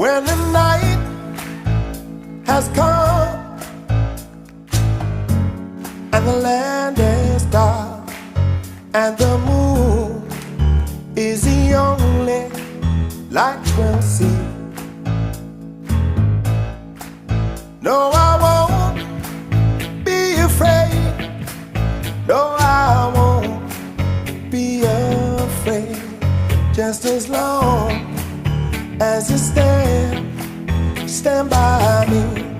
When the night has come and the land is dark and the moon is the only light we'll see. No, I won't be afraid. No, I won't be afraid. Just as long as you stand by me.